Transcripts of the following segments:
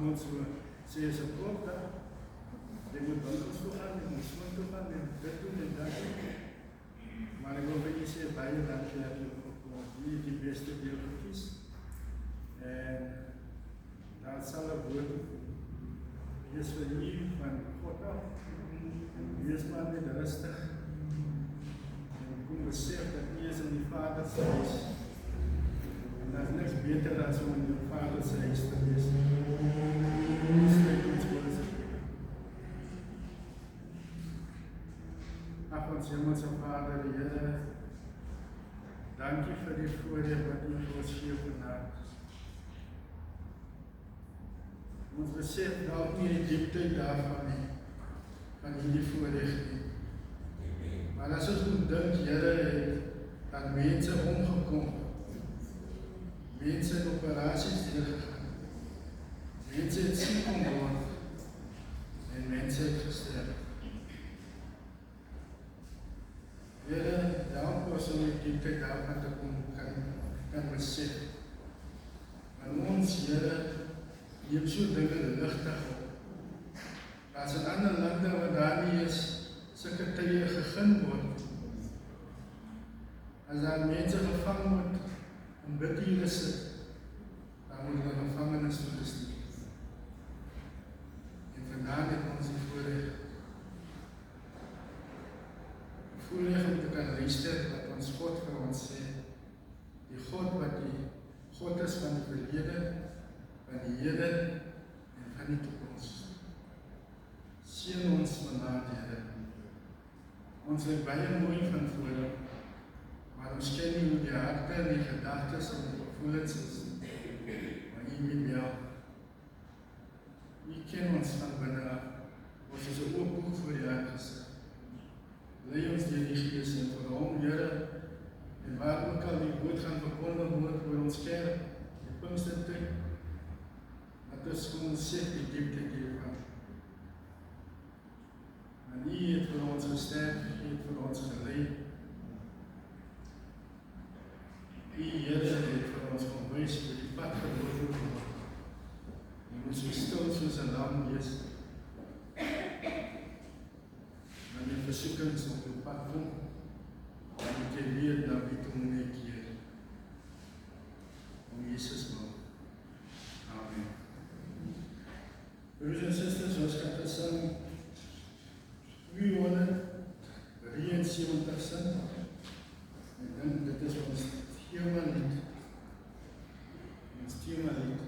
moet so sê as 'n klok daar. Jy moet winkels toe gaan, jy moet skoon toe gaan, en dit doen en dat doen. Maar ek wil vir jy sê baie dankie dat jy hier die beste deel gekies. En daar sal 'n woord wees vir jy van God af. En wees maar net rustig. En kom besef dat jy is in die Vader se huis. En daar is niks beter as om in die Vader se huis te wees. Ag ons Hemelse Vader, Here, dankie vir die voorreg wat U vir ons gee vandag. Ons besef dalk nie die diepte daarvan nie, van hierdie voorreg nie. Maar as ons moet dink, Here, dat mense omgekom, mense in operasies deurgegaan, mense het siek geword, en mense het gesterf. Here, help ons om die diepte daarvan te kom kan besef. Want ons, Here, neem so dinge ligtig op. As in ander lande waar daar nie is, sulke tye gegin word. As daar mense gevang word en bidure sit, dan moet hulle gevangenis toegestuur. En vandaar het ons die voorreg om te kan luister wat ons God vir ons sê. Die God wat die God is van die verlede, van die hede en van die toekoms. Seën ons vandaag, Here. Ons het baie mooi van vore, maar ons ken nie hoe die harte en die gedagtes en die gevoelens is. Maar U weet wel. U ken ons van binne af. Ons is 'n oop boek voor U aangesig. Lei ons deur die Gees en vir hom, Here, en waar ook al die woord gaan verkondig word oor ons kerk, die Pinkstertyd, dat ons vir ons sê die diepte hiervan. En U het vir ons gesterk, U het vir ons gelei. U, Here, het vir ons gewys vir die pad geloop word. En ons moet stil soos 'n lam wees. Die versoekings op jou pad kom, dan moet jy weet na wie toe moet jy keer. Om Jesus naam. Amen. Broers en susters, ons gaan gesing 373 sin. Ek dink dit is ons themalied. Ons themalied.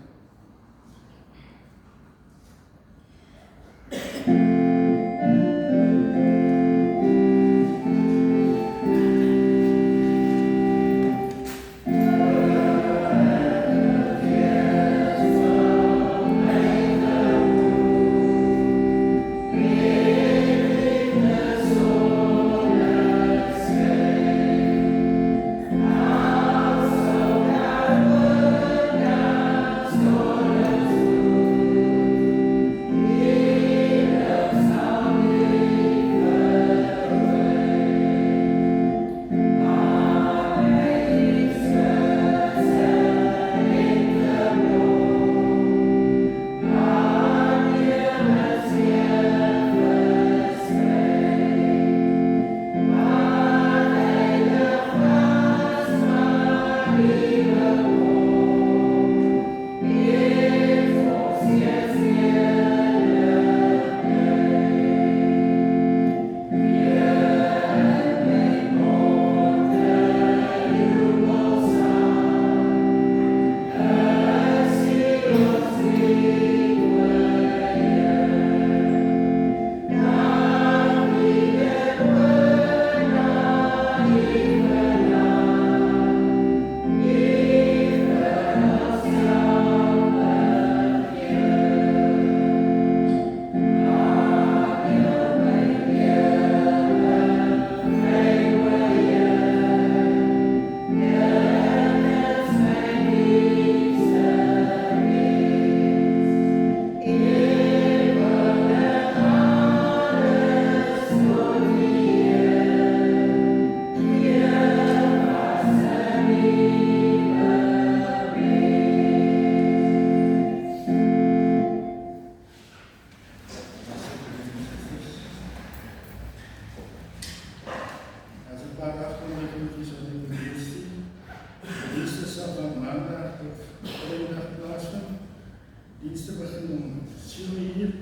dienst te begin om 7 uur.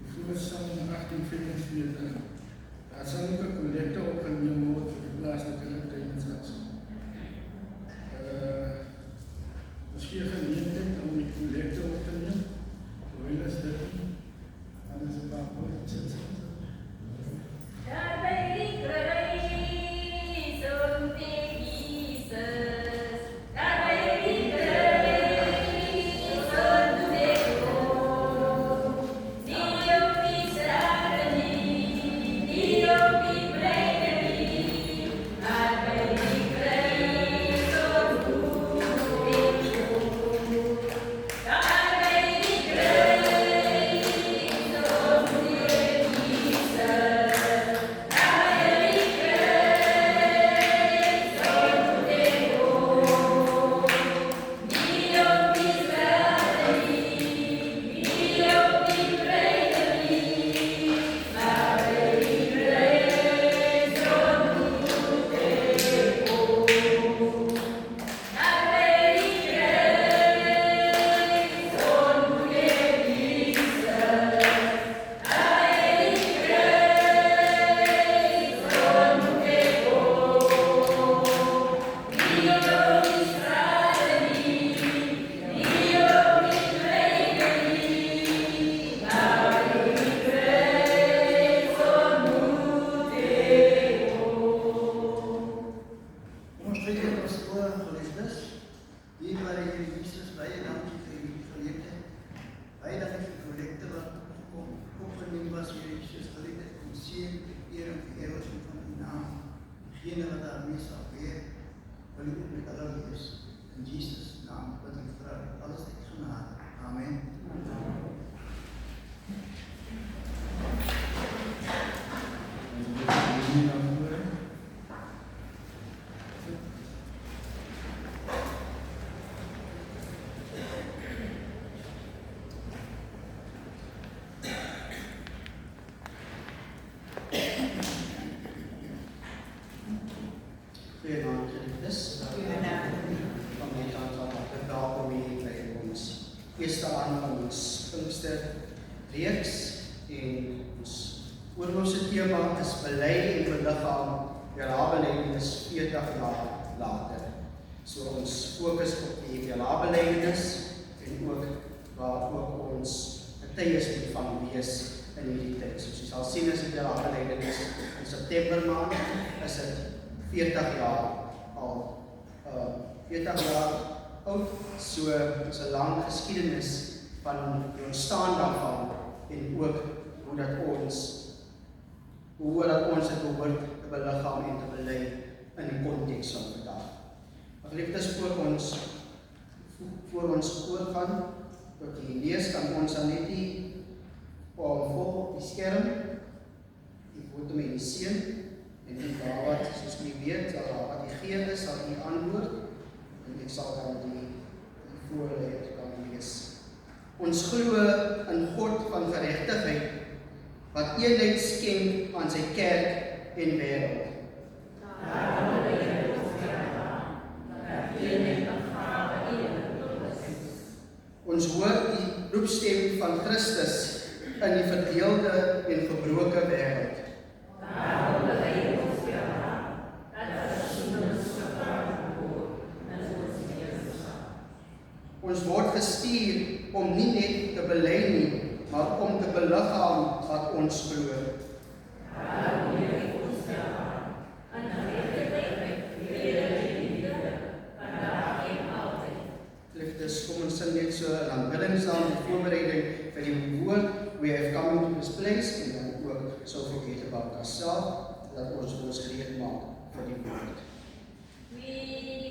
Die voorstel om 18:45. Daar sal ook 'n kollekte opgeneem word vir die plaaslike reddingsdienste. Ons gee geleentheid om die kollekte op te neem. Terwyl is dit nie. Dan is het maar mooi te zitten. Eerste aan van ons Pinkster reeks en ons oorlose tema is bely en beliggaam jaarbelydenis 40 jaar later. So ons fokus op die jaarbelydenis en ook waar ook ons getuies moet van wees in hierdie tyd. Soos jy sal sien as die jaarbelydenis in September maand is dit 40 jaar al 40 jaar oud, so is 'n lang geskiedenis van die ontstaan daarvan en ook hoe dat ons dit behoort te beliggaam en te bely in die konteks van vandag. Geliefdes, voor ons voorgaan tot die lees, kan ons dan net die volg op die skerm, die foto met die seun en die wat, soos jy weet, wat die gee is, sal die antwoord. En ek sal dan die voorleer kan lees. Ons glo in God van geregtigheid, wat eenheid skenk aan sy kerk en wêreld. Ons hoor die roepstem van Christus in die verdeelde en gebroke wêreld. Ons word gestuur om nie net te bely nie, maar om te beliggaam wat ons glo. Geliefdes, kom ons sing net so 'n aanbiddingssaam met voorbereiding vir die woord. We have come into this place en dan ook so forget about ourselves, dat ons gereed maak vir die woord. We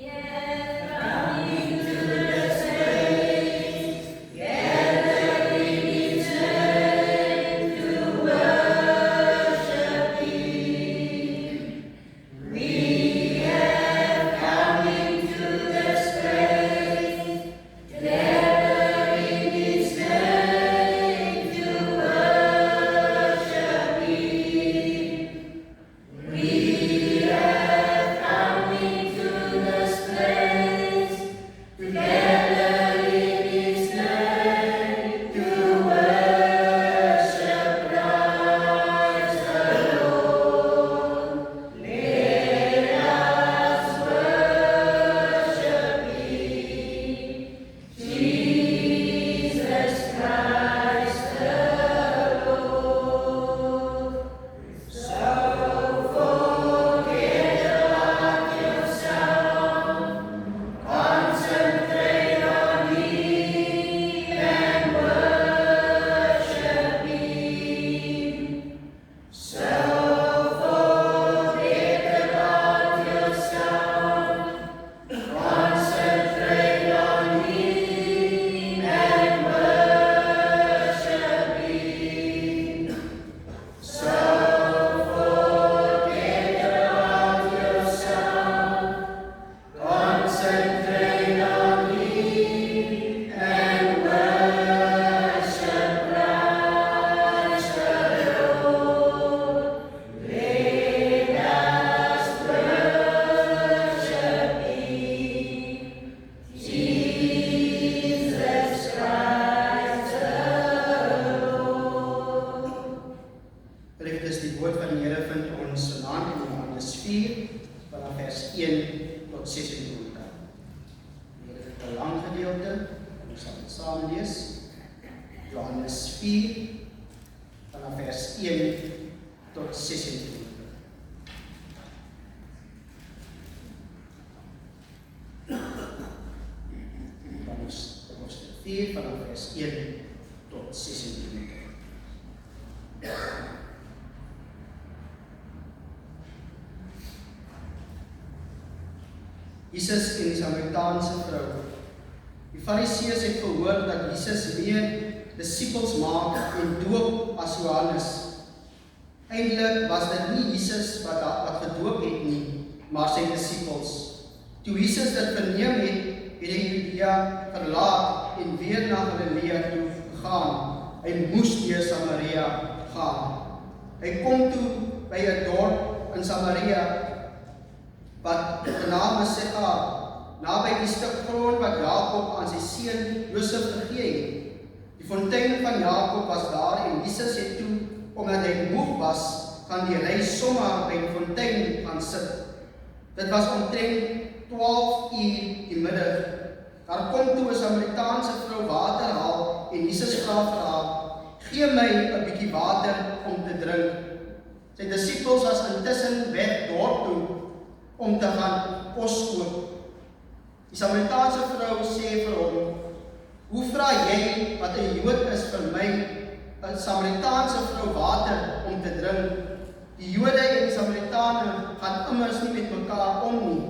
have come into this place, gathered in His name to worship Him. We have come into this place, gathered in His name. 26. Hier is 'n lang gedeelte, ons sal dit saam lees. Johannes 4 vanaf vers 1 tot 26. Johannes 4 vanaf vers 1 tot 26. Jesus en die Samaritaanse vrou. Die Fariseërs het gehoor dat Jesus meer disippels maak en doop as Johannes. Eintlik was dit nie Jesus wat gedoop het nie, maar sy disippels. Toe Jesus dit verneem het, het hy Judea verlaat en weer na Galilea toe gegaan. Hy moes deur Samaria gaan. Hy kom toe by 'n dorp in Samaria wat genaamd is Sychar, naby die stuk grond wat Jakob aan sy seun Josef gegee het. Die fontein van Jakob was daar en Jesus het toe, omdat hy moeg was, gaan die reis sommer by die fontein gaan sit. Dit was omtrent 12 uur die middag. Daar kom toe 'n Samaritaanse vrou water haal en Jesus vra vir haar, gee my 'n bietjie water om te drink. Sy disippels was intussen weg dorp toe om te gaan kos koop. Die Samaritaanse vrou sê vir hom, hoe vra jy wat 'n Jood is vir my, 'n Samaritaanse vrou water om te drink? Die Jode en die Samaritane gaan immers nie met mekaar om nie.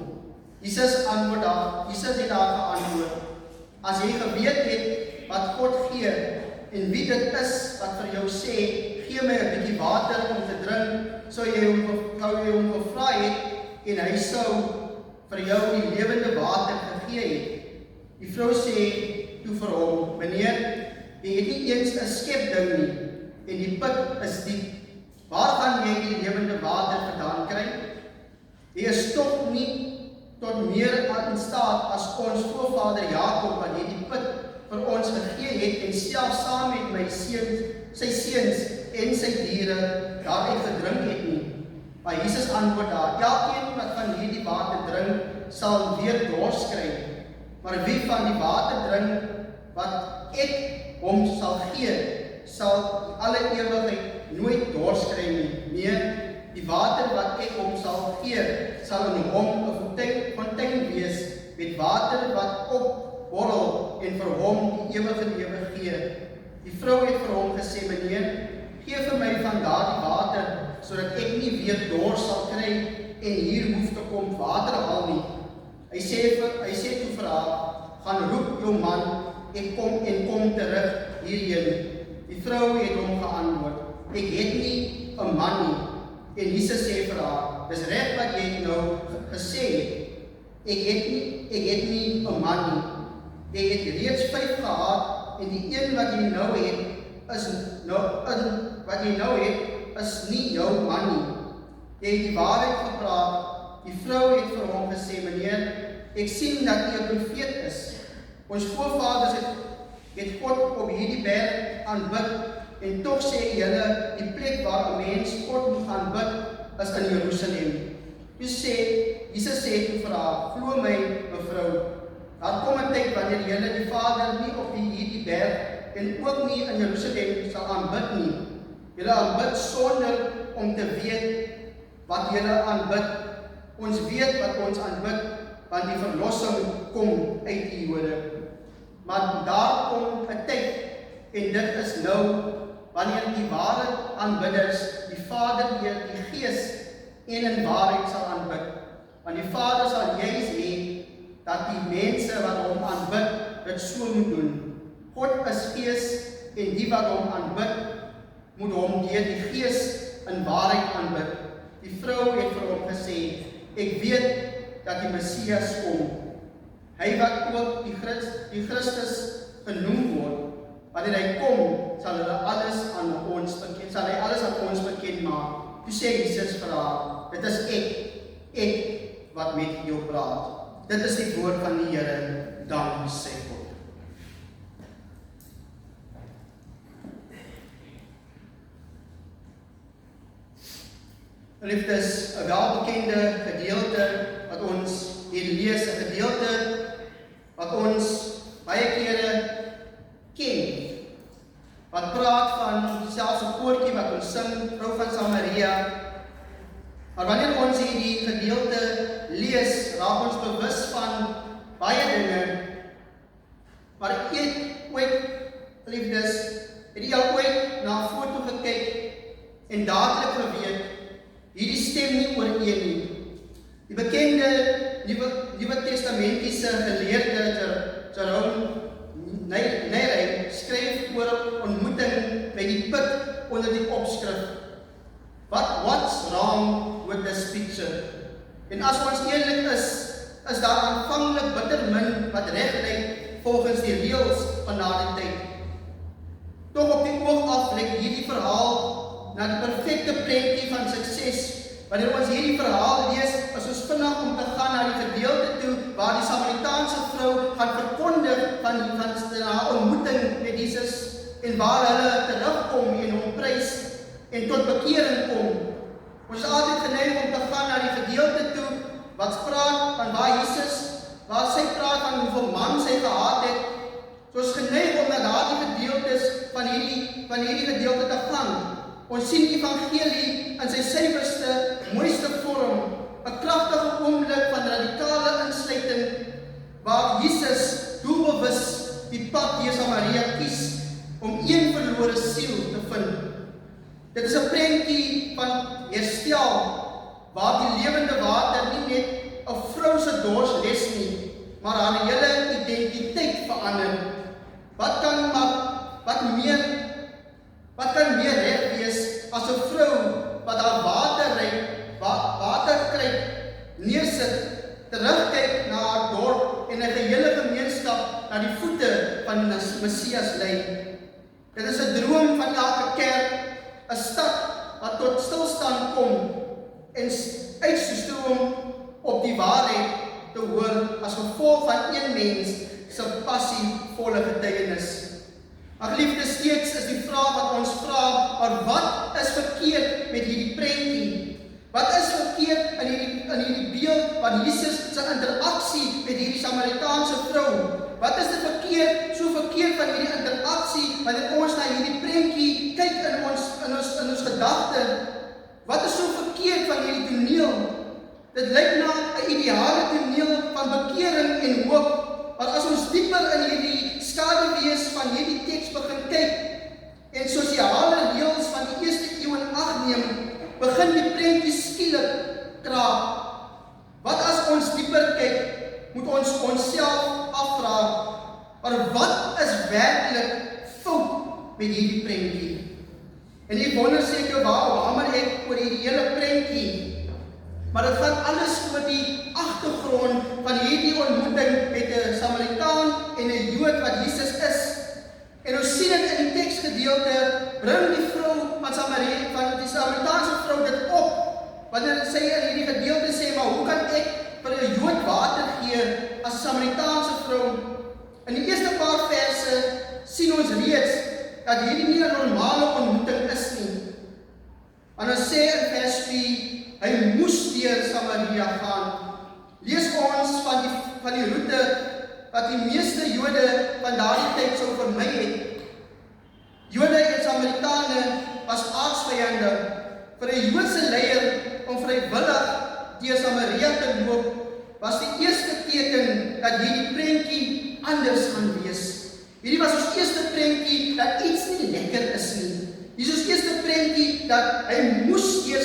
Jesus het daar geantwoord, as jy geweet het wat God gee en wie dit is wat vir jou sê, gee my 'n bietjie water om te drink, sou jy hom gevra het en hy sou vir jou die lewende water gegee het. Die vrou sê toe vir hom, meneer, jy het nie eens 'n skepding nie en die put is diep. Waar gaan jy die lewende water vandaan kry? Jy is tog nie tot meer in staat as ons voorvader Jakob wat hierdie put vir ons gegee het en self saam met my sy seuns en sy diere daaruit gedrink het nie. Maar Jesus antwoord daar, elkeen wat van hierdie water drink, sal weer dors kry. Maar wie van die water drink wat ek hom sal gee, sal alle ewigheid nooit dors kry nie. Nee, die water wat ek hom sal gee, sal in hom 'n fontein wees met water wat opborrel en vir hom die ewige lewe gee. Die vrou het vir hom gesê, meneer, gee vir my van daardie water, sodat ek nie weer dors sal kry en hier hoef te kom water haal nie. Hy sê toe vir haar, gaan roep jou man en kom terug hierheen. Die vrou het hom geantwoord, ek het nie 'n man nie. En Jesus sê vir haar, dis reg wat jy nou gesê het, ek het nie 'n man nie. Jy het reeds 5 gehad en die een wat jy nou het, is nie jou man nie. Jy het die waarheid gepraat. Die vrou het vir hom gesê, meneer, ek sien dat jy 'n profeet is. Ons voorvaders het God op hierdie berg aanbid en tog sê julle die plek waar 'n mens God moet aanbid is in Jerusalem. Jesus sê toe vir haar, glo my mevrou, daar kom 'n tyd wanneer julle die Vader nie op hierdie berg en ook nie in Jerusalem sal aanbid nie. Julle aanbid sonder om te weet wat julle aanbid. Ons weet wat ons aanbid, want die verlossing kom uit die Jode. Maar daar kom 'n tyd, en dit is nou, wanneer die ware aanbidders die Vader deur die Gees en in waarheid sal aanbid. Want die Vader sal juis hê dat die mense wat hom aanbid, dit so moet doen. God is Gees en die wat hom aanbid, moet hom deur die Gees in waarheid aanbid. Die vrou het vir hom gesê, ek weet dat die Messias kom. Hy wat ook die Christus genoem word. Wanneer hy kom, sal hy alles aan ons bekend maak. Toe sê Jesus vir haar, dit is ek wat met jou praat. Dit is die woord van die Here, dank sy God. Liefdes, 'n welbekende gedeelte wat ons hier lees, 'n gedeelte wat ons baie kere ken. Wat praat van selfs 'n koortjie wat ons sing, Vrou van Samaria. Maar wanneer ons hierdie gedeelte lees, raak ons bewus van baie dinge. Maar eet ooit, liefdes, het jy al ooit na 'n foto gekyk en dadelik geweet, hierdie stem nie ooreen nie. Die bekende Nuwe Testamentiese geleerde Jerome Neyrey skryf oor 'n ontmoeting by die put onder die opskrif What's wrong with this picture? En as ons eerlik is daar aanvanklik bitter min wat reg lyk volgens die reëls van daardie tyd. Tog op die oog af lyk hierdie verhaal na die perfekte prentjie van sukses. Wanneer ons hierdie verhaal lees, is ons vinnig om te gaan na die gedeelte toe waar die Samaritaanse vrou gaan verkondig van haar ontmoeting met Jesus en waar hulle terugkom en hom prys en tot bekering kom. Ons is altyd geneig om te gaan na die gedeelte toe wat praat van waar sy praat van hoeveel man sy gehad het. So ons geneig om na daardie gedeeltes van hierdie gedeelte te gaan. Ons sien die evangelie in sy suiwerste, mooiste vorm, 'n kragtige oomblik van radikale insluiting waar Jesus doelbewus die pad deur Samaria kies om een verlore siel te vind. Dit is 'n prentjie van herstel waar die lewende water nie net 'n vrou se dors les nie, maar haar hele identiteit verander. Wat kan meer reg wees as 'n vrou wat haar waterkruik neersit, terugkyk na haar dorp en 'n gehele gemeenskap na die voete van die Messias lei. Dit is 'n droom van elke kerk, 'n stad wat tot stilstand kom en uitstroom op die waarheid te hoor as gevolg van een mens se passievolle getuienis. Maar geliefdes, steeds is die vraag wat ons vra, maar wat is verkeerd met hierdie prentjie? Wat is verkeerd in hierdie beeld van Jesus se interaksie met hierdie Samaritaanse vrou? Wat is dit so verkeerd van hierdie interaksie wanneer ons na hierdie prentjie kyk in ons gedagte? Wat is so verkeerd van hierdie toneel? Dit lyk na 'n ideale toneel van bekering en hoop. Maar as ons dieper in hierdie skaduwees van hierdie teks begin kyk en sosiale reëls van die eerste eeu in ag neem, begin die prentjie skielik kraak. Wat as ons dieper kyk, moet ons onsself afvra, maar wat is werklik fout met hierdie prentjie? En ek wonder seker waarom hamer ek oor hierdie hele prentjie. Maar dit gaan alles oor die agtergrond van hierdie ontmoeting met 'n Samaritaan en 'n Jood wat Jesus is. En ons sien dit in die teksgedeelte, bring die vrou van die Samaritaanse vrou dit op, wanneer sy in hierdie gedeelte sê, maar hoe kan ek vir 'n Jood water gee as 'n Samaritaanse vrou? In die eerste paar verse sien ons reeds dat hierdie nie 'n normale ontmoeting is nie. En ons sê in vers 4, hy moes deur Samaria gaan. Lees ons van die roete wat die meeste Jode van daardie tyd sou vermy het. Jode en Samaritane was aardsvyande. Vir 'n Joodse leier om vrywillig deur Samaria te loop, was die eerste teken dat hierdie prentjie anders gaan wees. Hierdie was ons eerste prentjie dat iets nie lekker is nie. Hier is ons eerste prentjie dat hy moes deur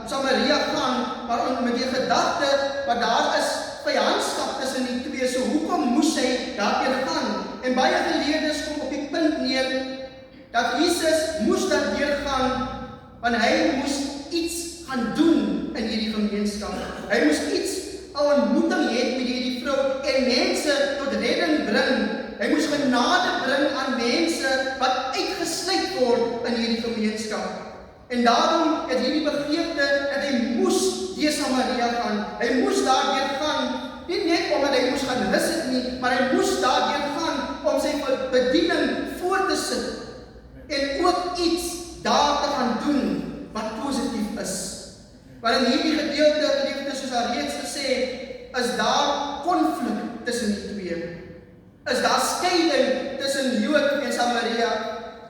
Samaria gaan, maar met die gedagte, maar daar is vyandskap tussen die twee, so hoekom moes hy daardeur gaan? En baie geleerdes kom op die punt neer, dat Jesus moes daardeur gaan, want hy moes iets gaan doen in hierdie gemeenskap. Hy moes iets, 'n ontmoeting hê met hierdie vrou, en mense tot redding bring. Hy moes genade bring aan mense wat uitgesluit word in hierdie gemeenskap. En daarom het hierdie begeerte dat hy moes deur Samaria gaan. Hy moes daardeur gaan, nie net omdat hy moes gaan rus het nie, maar hy moes daardeur gaan om sy bediening voort te sit en ook iets daar te gaan doen wat positief is. Want in hierdie gedeelte, geliefdes, soos al reeds gesê, is daar konflik tussen die twee. Is daar skeiding tussen Jood en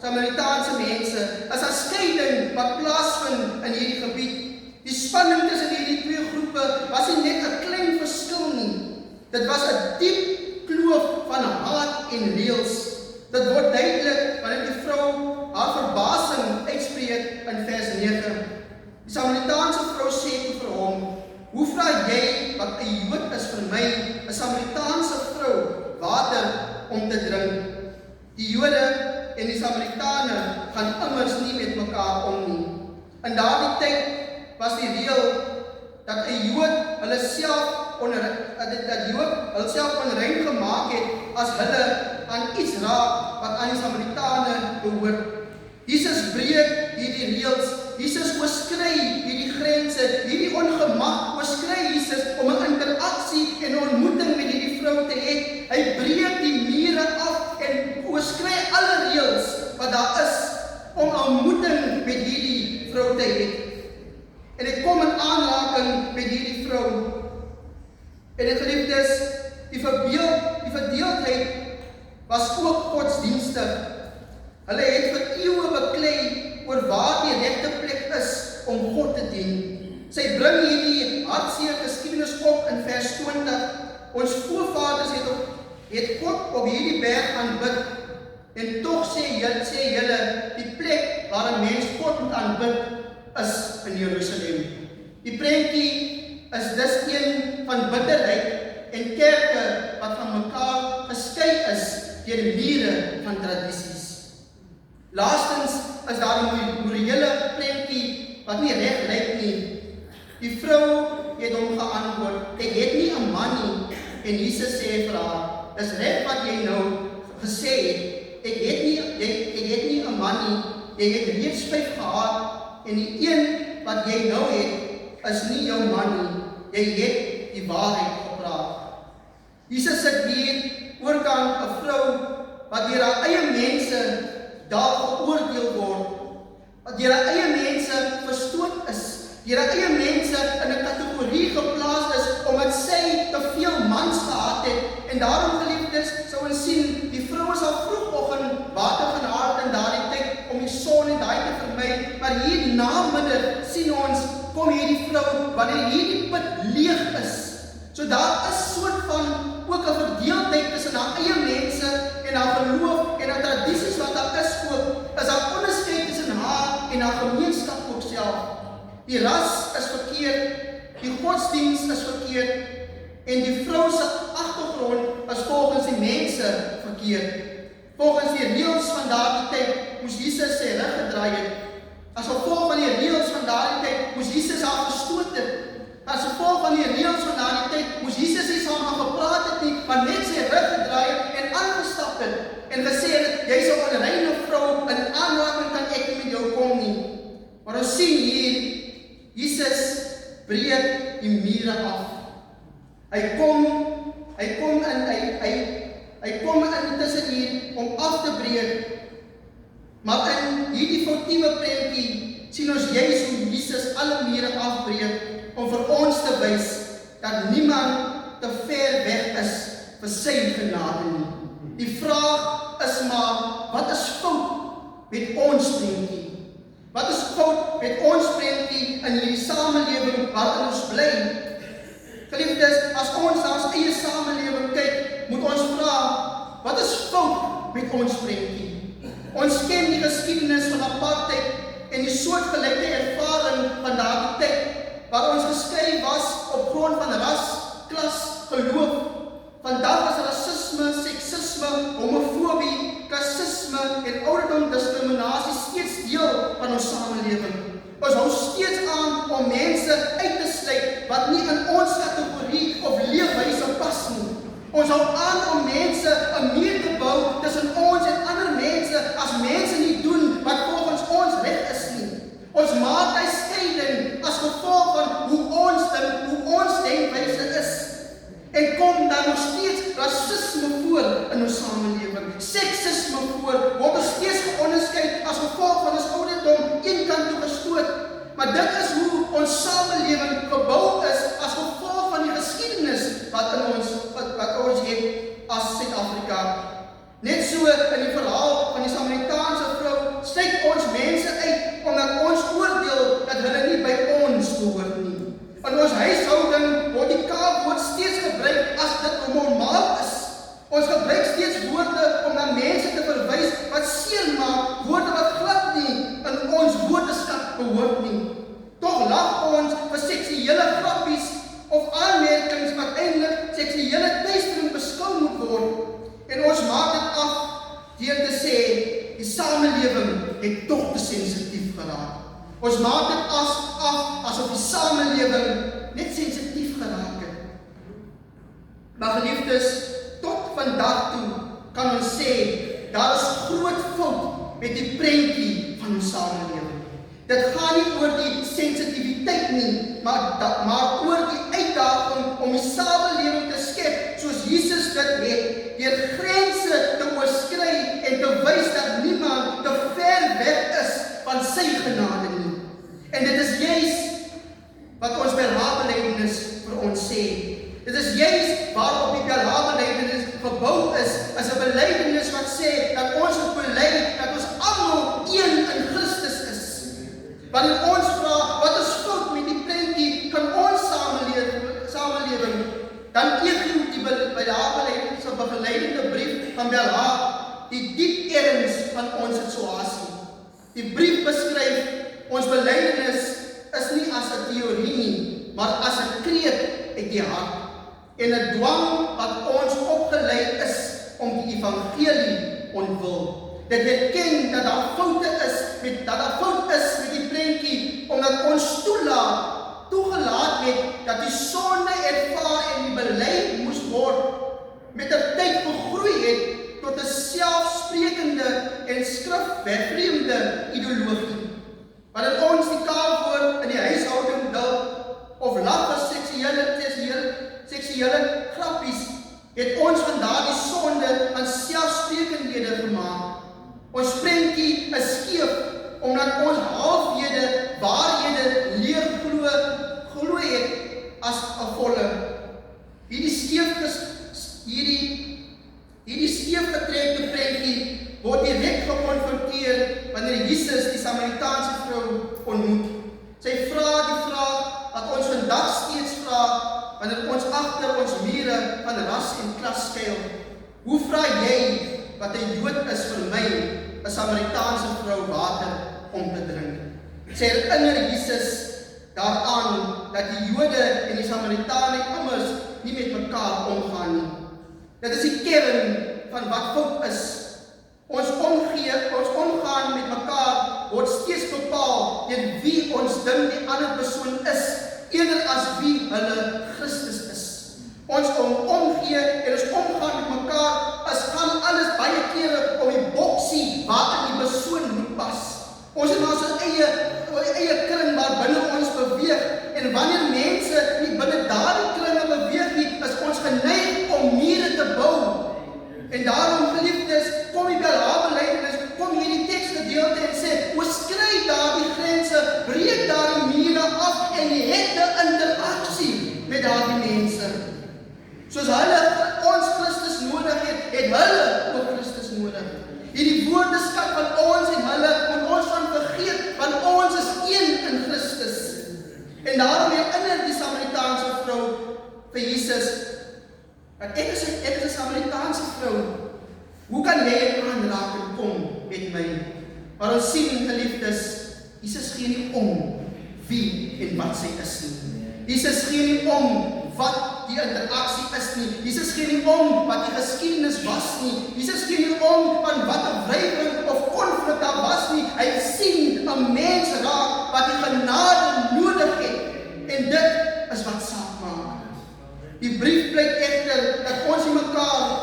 Samaritaanse mense? Is daar skeiding wat plaasvind in hierdie gebied? Die spanning tussen hierdie twee groepe was nie net 'n klein verskil nie. Dit was 'n diep kloof van haat en reëls. Dit word duidelik wanneer die vrou haar verbasing uitspreek in vers 9. Die Samaritaanse vrou sê vir hom, hoe vra jy wat 'n Jood is vir my, 'n Samaritaanse vrou, water om te drink? Die Jode en die Samaritane gaan immers nie met mekaar om nie. In daardie tyd was die reël dat 'n Jood hulself onrein gemaak het as hulle aan iets raak wat aan die Samaritane behoort. Jesus breek hierdie reëls. Jesus oorskry hierdie grense, hierdie ongemak oorskry Jesus om 'n interaksie en 'n ontmoeting met hierdie vrou te hê. Hy breek die mure af en oorskry alle reëls wat daar is om 'n ontmoeting met hierdie vrou te hê. En hy kom in aanraking met hierdie vrou. En die geliefdes, die verdeeldheid was ook godsdienstig. Hulle het vir eeue beklei oor waar die regte plek is om God te dien. Sy bring hierdie hartseer geskiedenis op in vers 20. Ons voorvaders het God op hierdie berg aanbid. En tog sê julle, die plek waar 'n mens God moet aanbid, is in Jerusalem. Die prentjie is dus een van bitterheid en kerke wat van mekaar geskei is deur die mure van tradisies. Laastens is daar 'n morele prentjie wat nie reg lyk nie. Die vrou het hom geantwoord, ek het nie 'n man nie. En Jesus sê vir haar, dis reg wat jy nou gesê het. Ek het nie 'n man nie. Jy het reeds 5 gehad en die een wat jy nou het is nie jou man nie. Jy het die waarheid gepraat. Jesus sit hier oorkant 'n vrou wat deur haar eie mense daar geoordeel word, wat deur haar eie mense verstoot is, deur haar eie mense in 'n kategorie geplaas is omdat sy te veel mans gehad het. En daarom, geliefdes, sou ons sien, die vrou is al vroegoggend water gaan haal in daardie tyd om die son en daai te vermy, maar hier namiddag sien ons kom hierdie vrou wanneer hierdie put leeg is. So daar is soort van ook 'n verdeeldheid tussen haar eie mense en haar geloof en haar tradisies wat daar is ook. Is daar onderskeid tussen haar en haar gemeenskap ook self. Die ras is verkeerd, die godsdienst is verkeerd en die vrou se agtergrond is volgens die mense verkeerd. Volgens die reëls van daardie tyd moes Jesus sy rug gedraai het. As gevolg van die reëls van daardie tyd moes Jesus haar gestoot het. As gevolg van die reëls van daardie tyd moes Jesus nie saam haar gepraat het nie, maar net sy rug gedraai het en aangestap het en gesê het, jy's 'n onreine vrou, in aanraking kan ek nie met jou kom nie. Maar ons sien hier, Jesus breek die mure af. Hy kom in tussen hier om af te breek. Maar in hierdie foutiewe prentjie sien ons juis hoe Jesus alle mure afbreek om vir ons te wys dat niemand te ver weg is vir sy genade nie. Die vraag is maar, wat is fout met ons prentjie? Wat is fout met ons prentjie in hierdie samelewing waarin ons bly? Geliefdes, as ons na ons eie samelewing kyk, moet ons vra, wat is fout met ons prentjie? Ons ken die geskiedenis van apartheid en die soortgelyke ervaring van daardie tyd, waar ons geskei was op grond van ras, klas, geloof. Vandag is rasisme, seksisme, homofobie, klassisme en ouderdomdiskriminasie steeds deel van ons samelewing. Ons hou steeds aan om mense uit te sluit wat nie in ons kategorie of leefwyse pas nie. Ons hou aan om mense 'n muur te bou tussen ons en ander mense as mense nie doen wat volgens ons reg is nie. Ons maak 'n skeiding as gevolg van hoe ons denkwyse is. En kom dan nog steeds rasisme voor in ons samelewing. Seksisme voor, word ons steeds geonderskei as gevolg van ons ouderdom een kant toe gestoot. Maar dit is hoe ons samelewing gebou is as gevolg van die geskiedenis as Suid-Afrika. Net so in die verhaal van die Samaritaanse vrou, sluit ons mense uit, omdat ons oordeel dat hulle nie by ons behoort nie. In ons huishouding word die K-woord steeds gebruik as dit normaal is. Ons gebruik steeds woorde om na mense te verwys wat seermaak, woorde wat glad nie in ons woordeskat behoort nie. Tog lag ons vir seksuele grappies of aanmerkings wat eintlik seksuele teistering beskou moet word. En ons maak dit af deur te sê, die samelewing het tog te sensitief geraak. Ons maak dit af asof die samelewing net sensitief geraak het. Maar geliefdes, tot vandag toe kan ons sê, daar is groot fout met die prentjie van ons samelewing. Dit gaan nie oor die sensitiviteit nie, maar oor die uitdaging om die samelewing te skep, soos Jesus dit het, deur grense te oorskry en te wys dat niemand te ver weg is van sy genade nie. En dit is juis wat ons belabelydenis vir ons sê. Dit is juis waarop die belabelydenis gebou is, as 'n belydenis wat sê dat ons moet bely dat ons almal een in Christus is. Wanneer ons vra, wat is fout met die prentjie van ons samelewing, dan eet die belabelydenis se begeleidende brief van Belha die diep erns van ons situasie. Die brief beskryf ons belydenis is nie as 'n teorie nie, maar as 'n kreet uit die hart en 'n dwang wat ons opgelei is om die evangelie ontwil. Dit erken dat daar foute is met die prentjie, omdat ons toegelaat het dat die sonde ervaar en die bely moes word, met 'n tyd gegroei het tot 'n selfsprekende en skrifvervreemde ideologie. Wanneer ons die K-woord in die huishouding wil, of lag vir seksuele grappies, het ons van daardie sonde aan selfsprekendhede gemaak. Ons prentjie is skeef, omdat ons halfhede, waarhede leer glo het as 'n volle. Hierdie skeefgetrekte prentjie word direk gekonfronteer wanneer Jesus die Samaritaanse vrou ontmoet. Sy vra die vraag wat ons vandag steeds vra, wanneer ons agter ons mure van ras en klas skuil. Hoe vra jy wat 'n Jood is vir my, 'n Samaritaanse vrou, water om te drink? Sy herinner Jesus daaraan dat die Jode en die Samaritane immers nie met mekaar omgaan nie. Dit is die kern van wat fout is. Ons omgaan met mekaar word steeds bepaal deur wie ons dink die ander persoon is, eerder as wie hulle Christus is. Ons omgee en ons omgaan met mekaar as gaan alles baie kere om die boksie waarin die persoon moet pas. Ons het ons eie kring waar binne ons beweeg, en wanneer mense nie binne daardie kringe beweeg nie, is ons geneig om mure te bou. En daarom, geliefdes, kom die belabelydenis, kom hierdie teksgedeelte en sê, oorskry daardie grense, breek daardie mure af en het 'n interaksie met daardie mense. Soos hulle ons Christus nodig het, het hulle ook Christus nodig. Hierdie woordeskat van ons en hulle moet ons van vergeet, want ons is een in Christus. En daarom herinner die Samaritaanse vrou vir Jesus, dat ek is 'n Samaritaanse vrou. Hoe kan jy in aanraking kom met my? Maar ons sien, geliefdes, Jesus gee nie om wie en wat sy is nie. Jesus gee nie om wat die interaksie is nie. Jesus gee nie om wat die geskiedenis was nie. Jesus gee nie om van wat 'n wrywing of konflik daar was nie. Hy sien 'n mens raak wat die genade nodig het. En dit is wat saak maak. Die brief pleit egter dat ons nie mekaar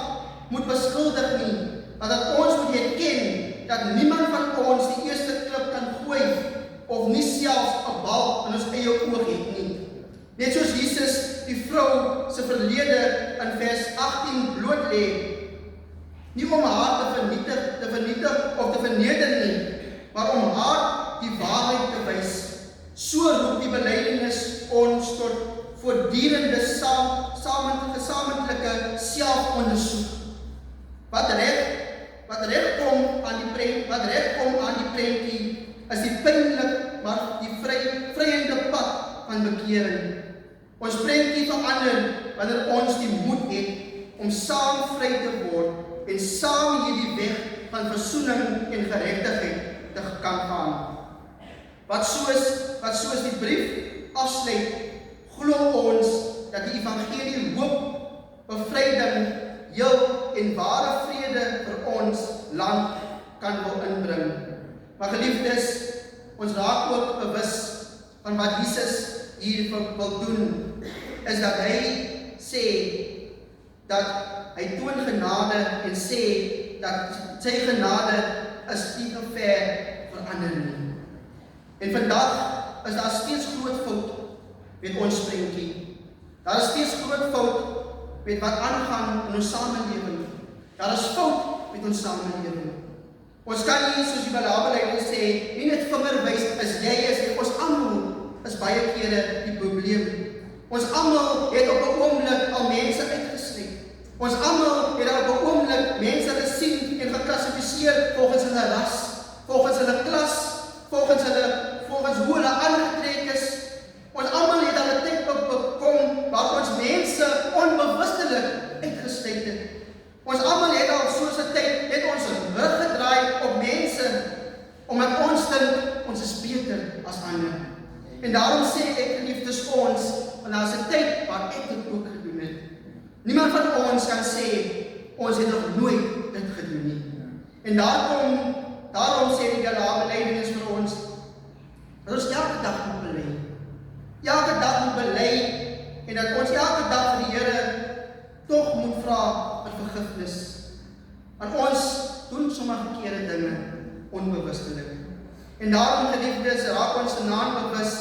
moet beskuldig nie, maar dat ons moet erken dat niemand van ons die eerste klip kan gooi of nie selfs 'n bal in ons eie oog het nie. Net soos Jesus die vrou se verlede in vers 18 bloot lê, nie om haar te vernietig of te verneder nie, maar om haar die waarheid te wys. So roep die belydenis ons tot voortdurende gesamentlike selfondersoek. Wat reg kom aan die prentjie, is die pynlik, maar die vryende pad van bekering. Ons prentjie verander wanneer ons die moed het om saam vry te word en saam hierdie weg van versoening en geregtigheid te kan gaan. Wat soos die brief afsluit, glo ons dat die evangelie hoop, bevryding, heel en ware vrede vir ons land kan wil inbring. Maar geliefdes, ons raak ook bewus van wat Jesus hier wil doen, is dat hy sê dat hy toon genade en sê dat sy genade is nie te ver verander nie. En vandag is daar steeds groot fout met ons prentjie. Daar is steeds groot fout met wat aangaan in ons samelewing. Daar is fout met ons samelewing. Ons kan nie, soos die Bybel sê, nie net vingerwys is jy, ons almal is baie kere die probleem. Ons almal het op 'n oomblik al mense uitgesluit. Ons almal het op 'n oomblik mense gesien en geklassifiseer volgens hulle ras, volgens hulle klas, volgens hoe hulle aangetrek is. Ons almal het al 'n tyd bekom waar ons mense onbewustelik uitgesluit het. Ons almal het al soos 'n tyd het ons rug gedraai op mense omdat ons dink ons is beter as ander. En daarom sê ek, geliefdes, ons, want daar is 'n tyd waar ek dit ook gedoen het. Niemand van ons kan sê ons het nog nooit dit gedoen nie. En daarom sê die belydenis vir ons dat ons elke dag moet bely. Elke dag moet bely en dat ons elke dag vir die Here tog moet vra vir vergifnis. Want ons doen sommige kere dinge onbewustelik. En daarom, geliefdes, raak ons vanaand bewus.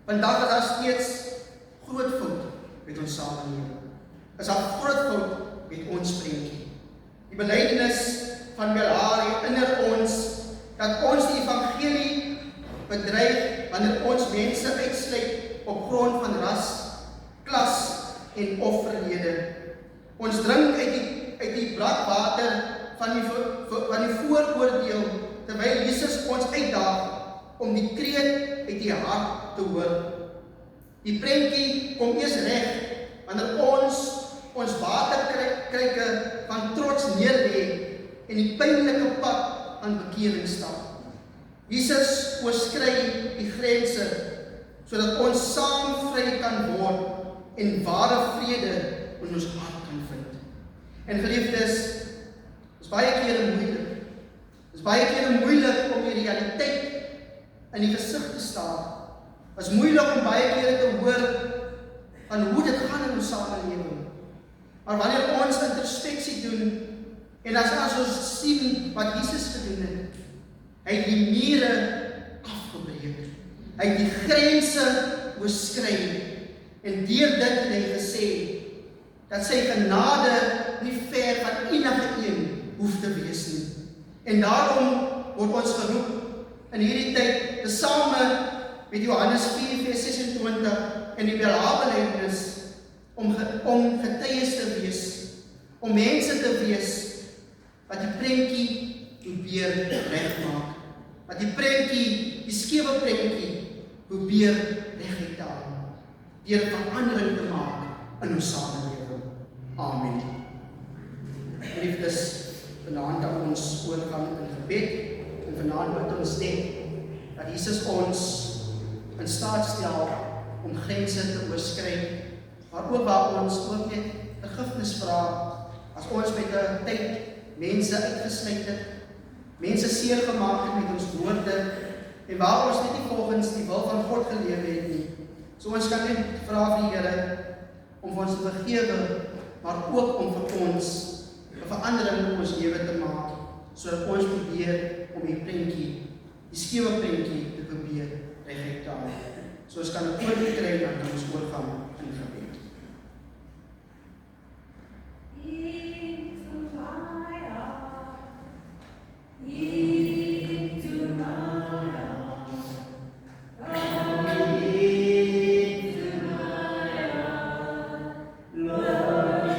Vandag is daar steeds groot fout met ons samelewing. Is daar groot fout met ons prentjie. Die belydenis van Belhar herinner ons dat ons die evangelie bedryf wanneer ons mense uitsluit op grond van ras, klas en of verlede. Ons drink uit die brakwater van die vooroordeel, terwyl Jesus ons uitdaag om die kreet uit die hart te hoor. Die prentjie kom eers reg wanneer ons waterkruike van trots neerlê en die pynlike pad van bekering stap. Jesus oorskry die grense sodat ons saam vry kan word en ware vrede in ons hart kan vind. En geliefdes, is baie kere moeilik. Dit is baie kere moeilik om die realiteit in die gesig te staar. Dit is moeilik om baie kere te hoor van hoe dit gaan in ons samelewing. Maar wanneer ons introspeksie doen en as ons sien wat Jesus gedoen het, hy het die mure afgebreek. Hy het die grense oorskry en deur dit het hy gesê dat sy genade nie ver van enige een hoef te wees nie. En daarom word ons geroep in hierdie tyd, tesame met Johannes 4:26 en die Belhar-belydenis, om getuies te wees, om mense te wees wat die prentjie probeer regmaak, wat die prentjie, die skewe prentjie probeer reghaal, deur verandering te maak in ons samelewing. Amen. Geliefdes, vanaand dat ons oorgang in gebed en vanaand wat ons net dat Jesus ons in staat stel om grense te oorskry, maar ook waar ons ook net vergifnis vra as ons met 'n tyd mense uitgesluit het, mense seer gemaak het met ons woorde en waar ons net nie volgens die wil van God geleef het nie. So ons kan net vra vir die Here om vir ons te vergewe, maar ook om vir ons 'n verandering in ons lewe te maak, sodat ons probeer om die prentjie, die skewe prentjie te probeer reghaal. So ons kan 'n oorweg kry dan kan ons oorgang in gebed. Lord,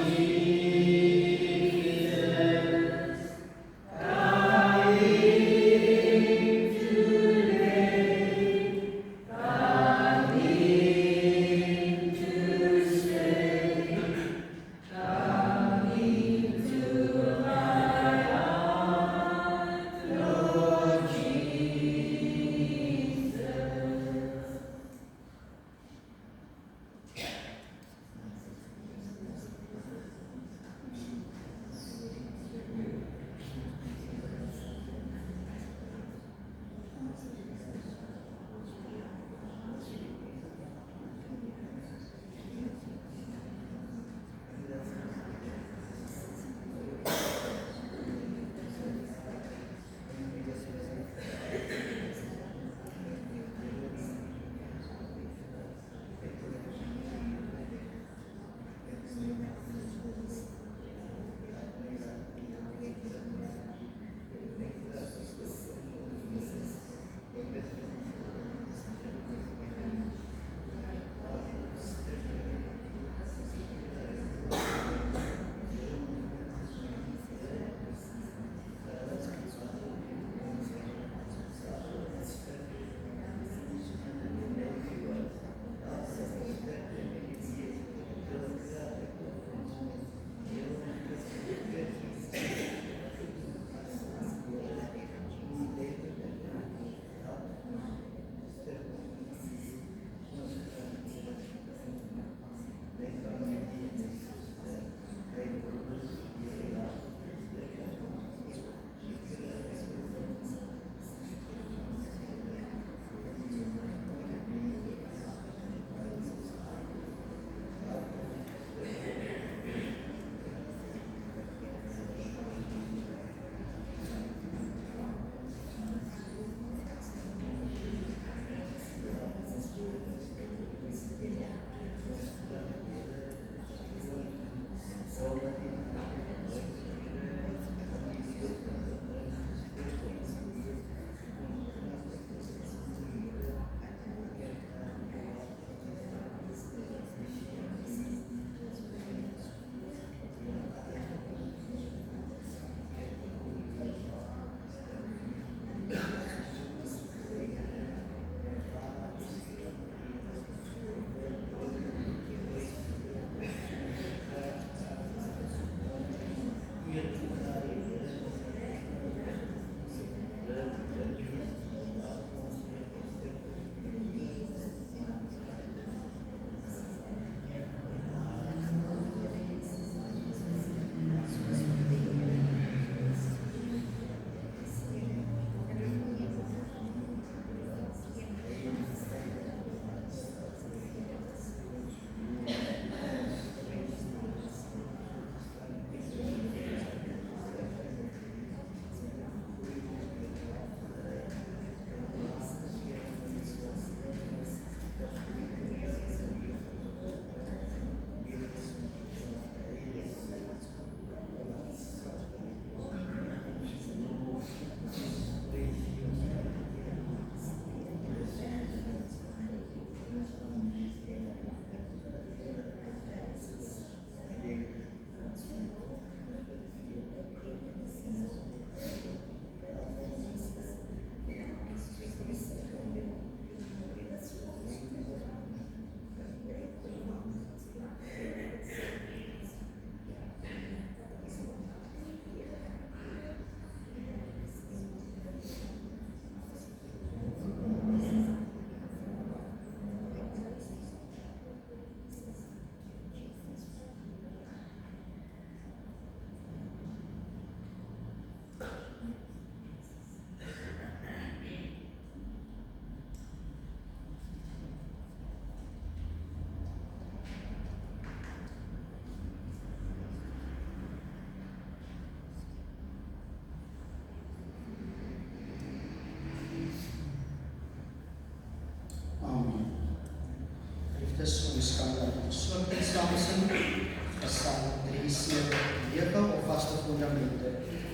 georganiseerde lege of vaste fundamente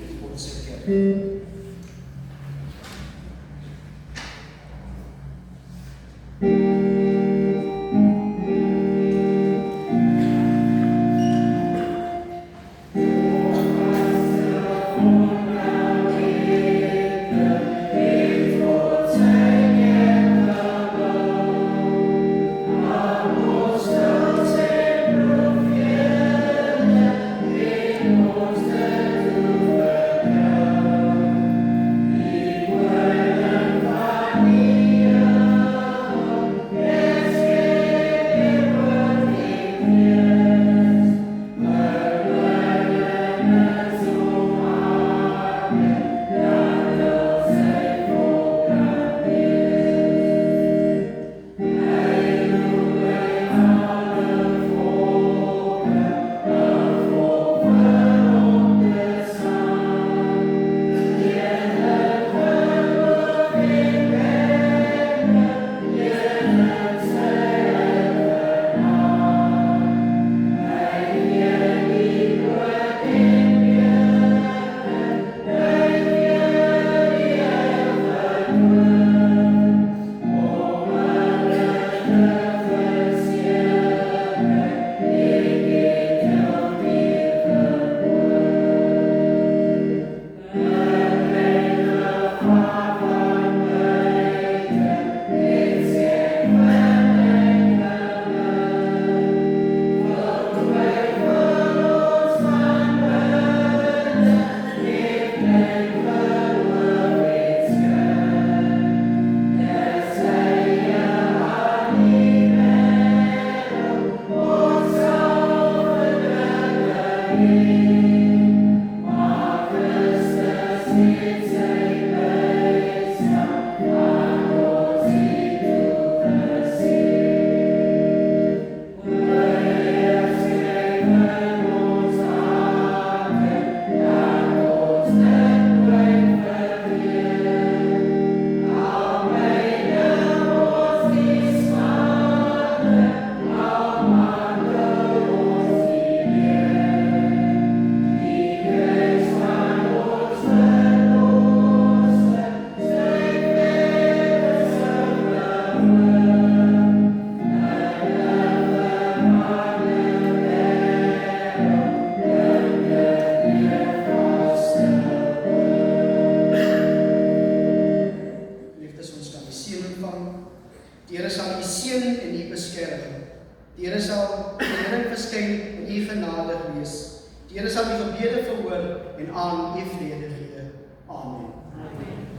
in God se kerk. Die Here sal u seën en u beskerm. Die Here sal die Here verskyn en u genadig wees. Die Here sal u gebede verhoor en aan u vrede gee. Amen. Amen.